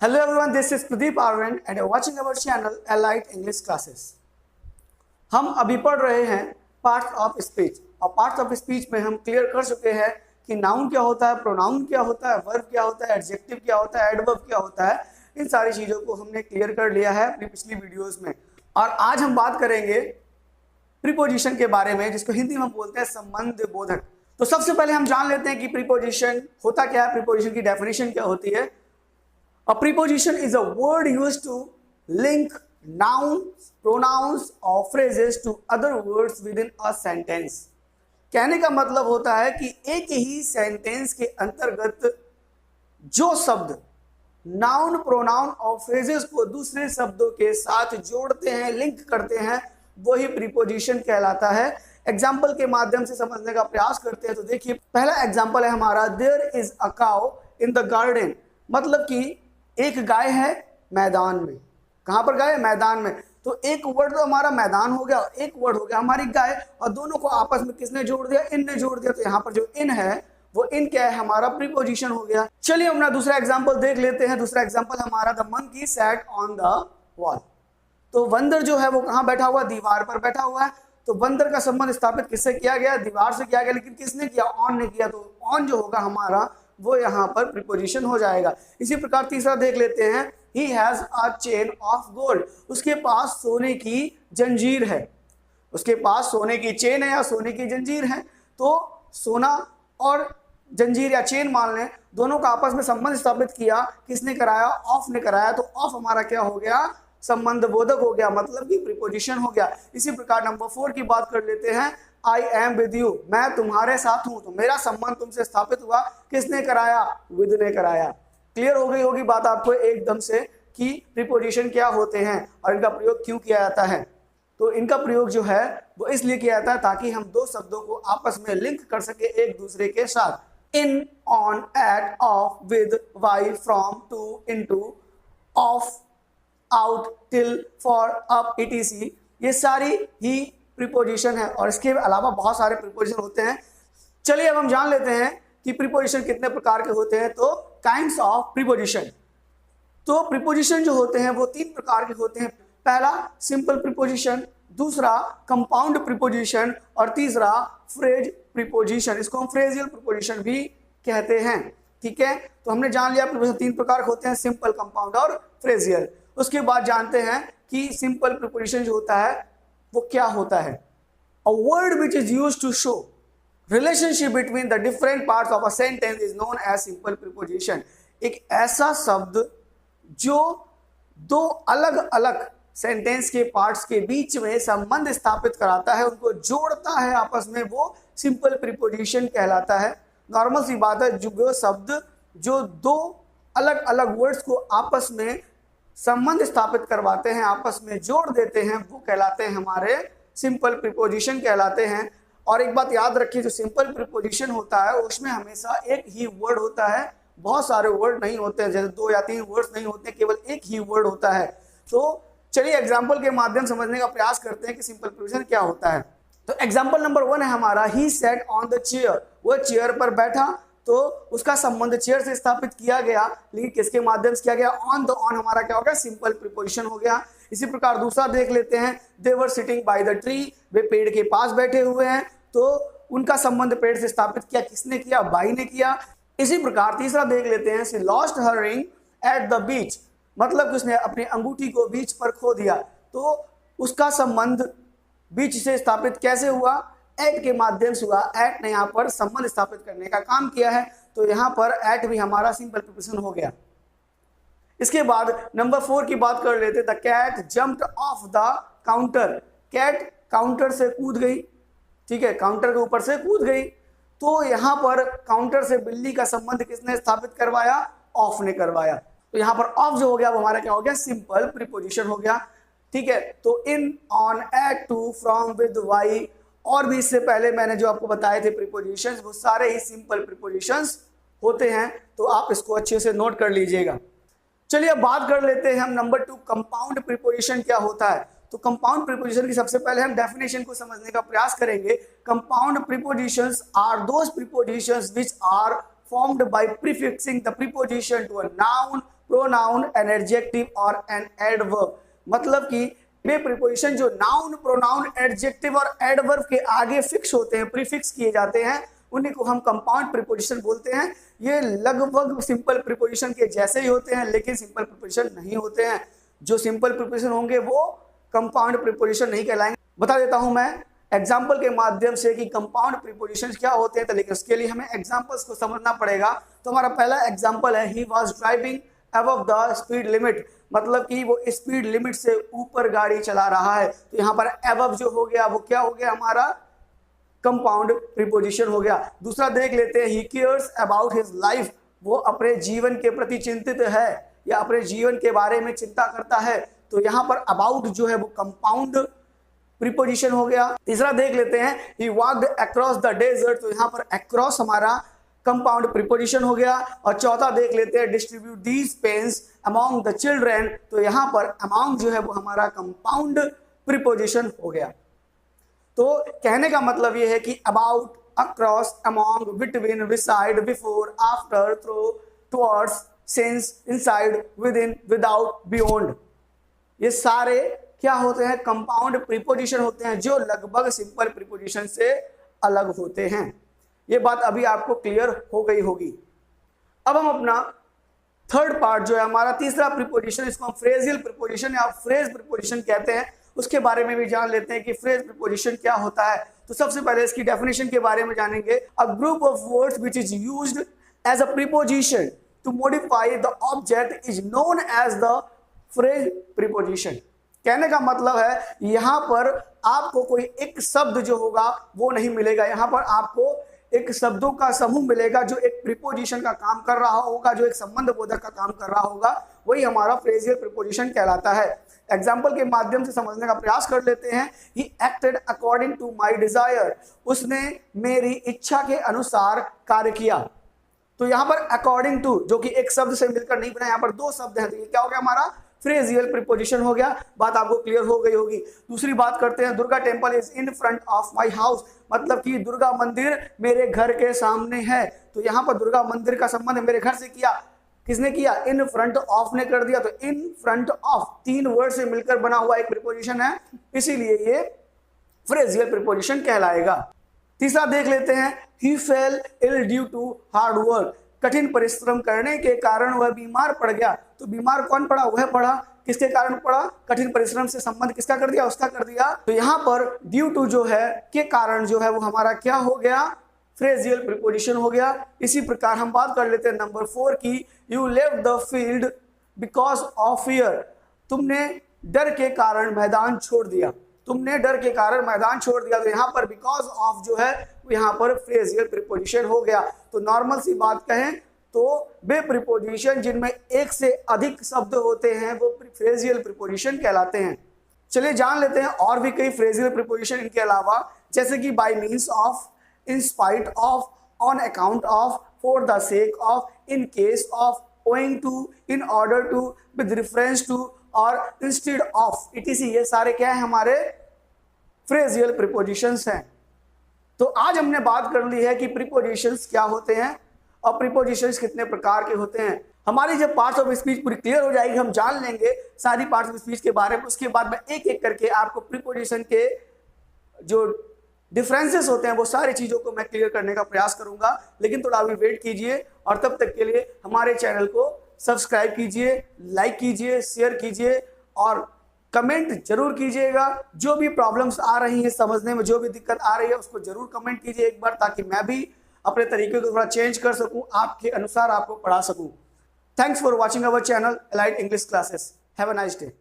Hello everyone, this is Pradip Aryan and you're watching our channel Allied English Classes. हम अभी पढ़ रहे हैं पार्ट्स ऑफ स्पीच और पार्ट्स ऑफ स्पीच में हम क्लियर कर चुके हैं कि नाउन क्या होता है, प्रोनाउन क्या होता है, वर्ब क्या होता है, एडजेक्टिव क्या होता है, एडवर्ब क्या होता है। इन सारी चीज़ों को हमने क्लियर कर लिया है अपनी पिछली वीडियोस में। और आज हम बात करेंगे प्रीपोजिशन के बारे में, जिसको हिंदी में हम बोलते हैं संबंध बोधक। तो सबसे पहले हम जान लेते हैं कि प्रीपोजिशन होता क्या है, प्रीपोजिशन की डेफिनेशन क्या होती है। A preposition is a word used to link nouns, pronouns or phrases to other words within a sentence. कहने का मतलब होता है कि एक ही सेंटेंस के अंतर्गत जो शब्द नाउन, प्रोनाउन और फ्रेजेस को दूसरे शब्दों के साथ जोड़ते हैं, लिंक करते हैं, वही प्रीपोजिशन कहलाता है। एग्जाम्पल के माध्यम से समझने का प्रयास करते हैं। तो देखिए, पहला एग्जाम्पल है हमारा, there is a cow in the garden. मतलब कि एक गाय है मैदान में। कहां पर गाय है? मैदान में। तो एक वर्ड तो हमारा मैदान हो गया, एक वर्ड हो गया हमारी गाय, और दोनों को आपस में किसने जोड़ दिया? इन ने जोड़ दिया। तो यहाँ पर जो इन है वो इन क्या है? हमारा प्रीपोजिशन हो गया। चलिए अपना दूसरा एग्जांपल देख लेते हैं। दूसरा एग्जांपल हमारा, the monkey sat on the wall. तो बंदर जो है वो कहाँ बैठा हुआ? दीवार पर बैठा हुआ है। तो बंदर का संबंध स्थापित किससे किया गया? दीवार से किया गया। लेकिन किसने किया? ऑन ने किया। तो ऑन जो होगा हमारा वो यहाँ पर प्रीपोजिशन हो जाएगा। इसी प्रकार तीसरा देख लेते हैं, he has a chain of gold. उसके पास सोने की जंजीर है। उसके पास सोने की चेन है या सोने की जंजीर है। तो सोना और जंजीर या चेन मान लें, दोनों का आपस में संबंध स्थापित किया। किसने कराया? ऑफ ने कराया। तो ऑफ हमारा क्या हो गया? संबंध बोधक हो गया, मतलब कि प्रीपोजिशन हो गया। इसी प्रकार नंबर 4 की बात कर लेते हैं, आई एम विद यू। मैं तुम्हारे साथ हूं। तो मेरा संबंध तुमसे स्थापित हुआ। किसने कराया? विद ने कराया। क्लियर हो गई होगी बात आपको एकदम से कि प्रीपोजिशन क्या होते हैं और इनका प्रयोग क्यों किया जाता है। तो इनका प्रयोग जो है वो इसलिए किया जाता है ताकि हम दो शब्दों को आपस में लिंक कर सके एक दूसरे के साथ। In, on, at, of, with, by, from, to, into, off, out, till, for, up, etc। ये सारी ही प्रीपोजिशन है और इसके अलावा बहुत सारे प्रीपोजिशन होते हैं। चलिए अब हम जान लेते हैं कि प्रीपोजिशन कितने प्रकार के होते हैं। तो काइंड्स ऑफ प्रीपोजिशन। तो प्रीपोजिशन जो होते हैं वो 3 प्रकार के होते हैं। पहला सिंपल प्रीपोजिशन, दूसरा कंपाउंड प्रीपोजिशन और तीसरा फ्रेज प्रीपोजिशन। इसको हम फ्रेजियल प्रीपोजिशन भी कहते हैं। ठीक है, तो हमने जान लिया प्रीपोजिशन 3 प्रकार के होते हैं, सिंपल, कंपाउंड और फ्रेजियल। उसके बाद जानते हैं कि सिंपल प्रीपोजिशन जो होता है वो क्या होता है। A word which is used to show relationship between the different parts of a sentence is known as simple preposition। एक ऐसा शब्द जो दो अलग अलग सेंटेंस के पार्ट्स के बीच में संबंध स्थापित कराता है, उनको जोड़ता है आपस में, वो सिंपल प्रीपोजिशन कहलाता है। नॉर्मल सी बात है, जो शब्द जो दो अलग अलग वर्ड्स को आपस में संबंध स्थापित करवाते हैं, आपस में जोड़ देते हैं, वो कहलाते हैं हमारे सिंपल प्रीपोजिशन कहलाते हैं। और एक बात याद रखिए, जो सिंपल प्रीपोजिशन होता है उसमें हमेशा एक ही वर्ड होता है, बहुत सारे वर्ड नहीं होते हैं, जैसे 2 या 3 वर्ड्स नहीं होते, केवल एक ही वर्ड होता है। तो चलिए एग्जाम्पल के माध्यम समझने का प्रयास करते हैं कि सिंपल प्रीपोजिशन क्या होता है। तो एग्जाम्पल नंबर 1 है हमारा, he sat on the chair. वो चेयर पर बैठा, तो उसका संबंध चेयर से स्थापित किया गया, लेकिन किसके माध्यम से किया गया? ऑन। तो ऑन हमारा क्या हो गया? सिंपल प्रीपोजिशन हो गया। इसी प्रकार दूसरा देख लेते हैं, they were sitting by the tree. वे पेड़ के पास बैठे हुए हैं, तो उनका संबंध पेड़ से स्थापित किया। किसने किया? बाई ने किया। इसी प्रकार तीसरा देख लेते हैं, she lost her ring at the beach. मतलब कि उसने अपनी अंगूठी को बीच पर खो दिया। तो उसका संबंध बीच से स्थापित कैसे हुआ? एट के माध्यम से हुआ। एट ने यहाँ पर संबंध स्थापित करने का काम किया है, तो यहाँ पर एट भी हमारा सिंपल प्रीपोजिशन हो गया। इसके बाद नंबर 4 की बात कर लेते, the cat jumped off the counter. Cat counter से कूद गई। ठीक है, काउंटर के ऊपर से कूद गई। तो यहाँ पर काउंटर से बिल्ली का संबंध किसने स्थापित करवाया? ऑफ ने करवाया। तो यहाँ पर ऑफ जो हो गया वो हमारा क्या हो गया? सिंपल प्रीपोजिशन हो गया। ठीक है, तो in, on, at, to, from, with, by और भी इससे पहले मैंने जो आपको बताए थे प्रीपोजिशंस, वो सारे ही सिंपल प्रीपोजिशंस होते हैं। तो आप इसको अच्छे से नोट कर लीजिएगा। चलिए अब बात कर लेते हैं हम नंबर 2, कंपाउंड प्रीपोजिशन क्या होता है। तो कंपाउंड प्रीपोजिशन की सबसे पहले हम डेफिनेशन को समझने का प्रयास करेंगे। Compound prepositions are those prepositions which are formed by prefixing the preposition to a noun, pronoun, an adjective और एन एडवर्ब। मतलब कि वे प्रीपोजिशन जो नाउन, प्रोनाउन, एडजेक्टिव और एडवर्ब के आगे फिक्स होते हैं, प्रीफिक्स किए जाते हैं, उन्हीं को हम कंपाउंड प्रीपोजिशन बोलते हैं। ये लगभग सिंपल प्रीपोजिशन के जैसे ही होते हैं, लेकिन सिंपल प्रीपोजिशन नहीं होते हैं। जो सिंपल प्रीपोजिशन होंगे वो कंपाउंड प्रीपोजिशन नहीं कहलाएंगे। बता देता हूं मैं एग्जाम्पल के माध्यम से कि कंपाउंड प्रीपोजिशन क्या होते हैं, तो लेकिन उसके लिए हमें एग्जाम्पल्स को समझना पड़ेगा। तो हमारा पहला एग्जाम्पल है, he was driving above the speed limit. मतलब कि वो स्पीड लिमिट से ऊपर गाड़ी चला रहा है। तो यहाँ पर अबव जो हो गया वो क्या हो गया, हमारा कंपाउंड प्रीपोजिशन हो गया। दूसरा देख लेते हैं, he cares about his life. वो अपने जीवन के प्रति चिंतित है या अपने जीवन के बारे में चिंता करता है। तो यहाँ पर अबाउट जो है वो कंपाउंड प्रीपोजिशन हो गया। तीसरा देख लेते हैं, he walked across the desert। तो यहाँ पर across हमारा कंपाउंड प्रीपोजिशन हो गया। और चौथा देख लेते हैं, distribute these pens among the children। तो यहाँ पर among जो है वो हमारा कंपाउंड प्रीपोजिशन हो गया। तो कहने का मतलब ये है कि about, across, among, between, beside, before, after, through, towards, since, inside, within, without, beyond, ये सारे क्या होते हैं, कंपाउंड प्रीपोजिशन होते हैं, जो लगभग सिंपल प्रीपोजिशन से अलग होते हैं। ये बात अभी आपको क्लियर हो गई होगी। अब हम अपना थर्ड पार्ट जो है हमारा तीसरा प्रीपोजिशन, इसको हम फ्रेजियल प्रीपोजिशन या फ्रेज प्रीपोजिशन कहते हैं, उसके बारे में भी जान लेते हैं कि फ्रेज प्रीपोजिशन क्या होता है। तो सबसे पहले इसकी डेफिनेशन के बारे में जानेंगे। A group of words which is used as a preposition to modify the object is known as the phrase preposition. कहने का मतलब है यहां पर आपको कोई एक शब्द जो होगा वो नहीं मिलेगा, यहां पर आपको एक शब्दों का समूह मिलेगा जो एक प्रीपोजिशन का काम कर रहा होगा, जो एक संबंध बोधक का काम कर रहा होगा, वही हमारा फ्रेजियल प्रीपोजिशन कहलाता है। एग्जाम्पल के माध्यम से समझने का प्रयास कर लेते हैं। He acted according to my desire. उसने मेरी इच्छा के अनुसार कार्य किया। तो यहाँ पर अकॉर्डिंग टू जो कि एक शब्द से मिलकर नहीं बना, यहाँ पर दो शब्द हैं, तो ये क्या हो गया, हमारा फ्रेजियल प्रीपोजिशन हो गया। बात आपको क्लियर हो गई होगी। दूसरी बात करते हैं, Durga temple is in front of my house. मतलब कि दुर्गा मंदिर मेरे घर के सामने है। तो यहाँ पर दुर्गा मंदिर का संबंध मेरे घर से किया, किसने किया, इन फ्रंट ऑफ ने कर दिया। तो इन फ्रंट ऑफ तीन वर्ड से मिलकर बना हुआ एक प्रीपोजिशन है, इसीलिए ये फ्रेजियल प्रीपोजिशन कहलाएगा। तीसरा देख लेते हैं, he fell ill due to hard work. कठिन परिश्रम करने के कारण वह बीमार पड़ गया। तो बीमार कौन पड़ा, वह पड़ा, किसके कारण पड़ा, कठिन परिश्रम से संबंध किसका कर दिया, उसका कर दिया। तो यहाँ पर ड्यू टू जो है के कारण जो है वो हमारा क्या हो गया, फ्रेजियल प्रीपोजिशन हो गया। इसी प्रकार हम बात कर लेते हैं नंबर 4 की, you left the field because of fear. तुमने डर के कारण मैदान छोड़ दिया। तुमने डर के कारण मैदान छोड़ दिया। तो यहाँ पर बिकॉज ऑफ जो है यहाँ पर फ्रेजियल प्रीपोजिशन हो गया। तो नॉर्मल सी बात कहें तो वे प्रीपोजिशन जिनमें एक से अधिक शब्द होते हैं वो फ्रेजियल प्रीपोजिशन कहलाते हैं। चलिए जान लेते हैं और भी कई फ्रेजियल प्रीपोजिशन इनके अलावा, जैसे कि by means of, in spite of, on account of, for the sake of, in case of, owing to, in order to, with reference to और इंस्टेड ऑफ, इटीसी। ये सारे क्या है, हमारे फ्रेजियल प्रीपोजिशंस हैं। तो आज हमने बात कर ली है कि प्रीपोजिशंस क्या होते हैं और प्रीपोजिशंस कितने प्रकार के होते हैं। हमारी जब पार्ट्स ऑफ स्पीच पूरी क्लियर हो जाएगी, हम जान लेंगे सारी पार्ट्स ऑफ स्पीच के बारे में, उसके बाद मैं एक एक करके आपको प्रीपोजिशन के जो डिफरेंसेस होते हैं वो सारी चीजों को मैं क्लियर करने का प्रयास करूंगा। लेकिन थोड़ा अभी वेट कीजिए और तब तक के लिए हमारे चैनल को सब्सक्राइब कीजिए, लाइक कीजिए, शेयर कीजिए और कमेंट जरूर कीजिएगा। जो भी प्रॉब्लम्स आ रही हैं समझने में, जो भी दिक्कत आ रही है उसको जरूर कमेंट कीजिए एक बार, ताकि मैं भी अपने तरीके को थोड़ा चेंज कर सकूं, आपके अनुसार आपको पढ़ा सकूं। Thanks for watching our channel Elite English Classes. Have a nice day.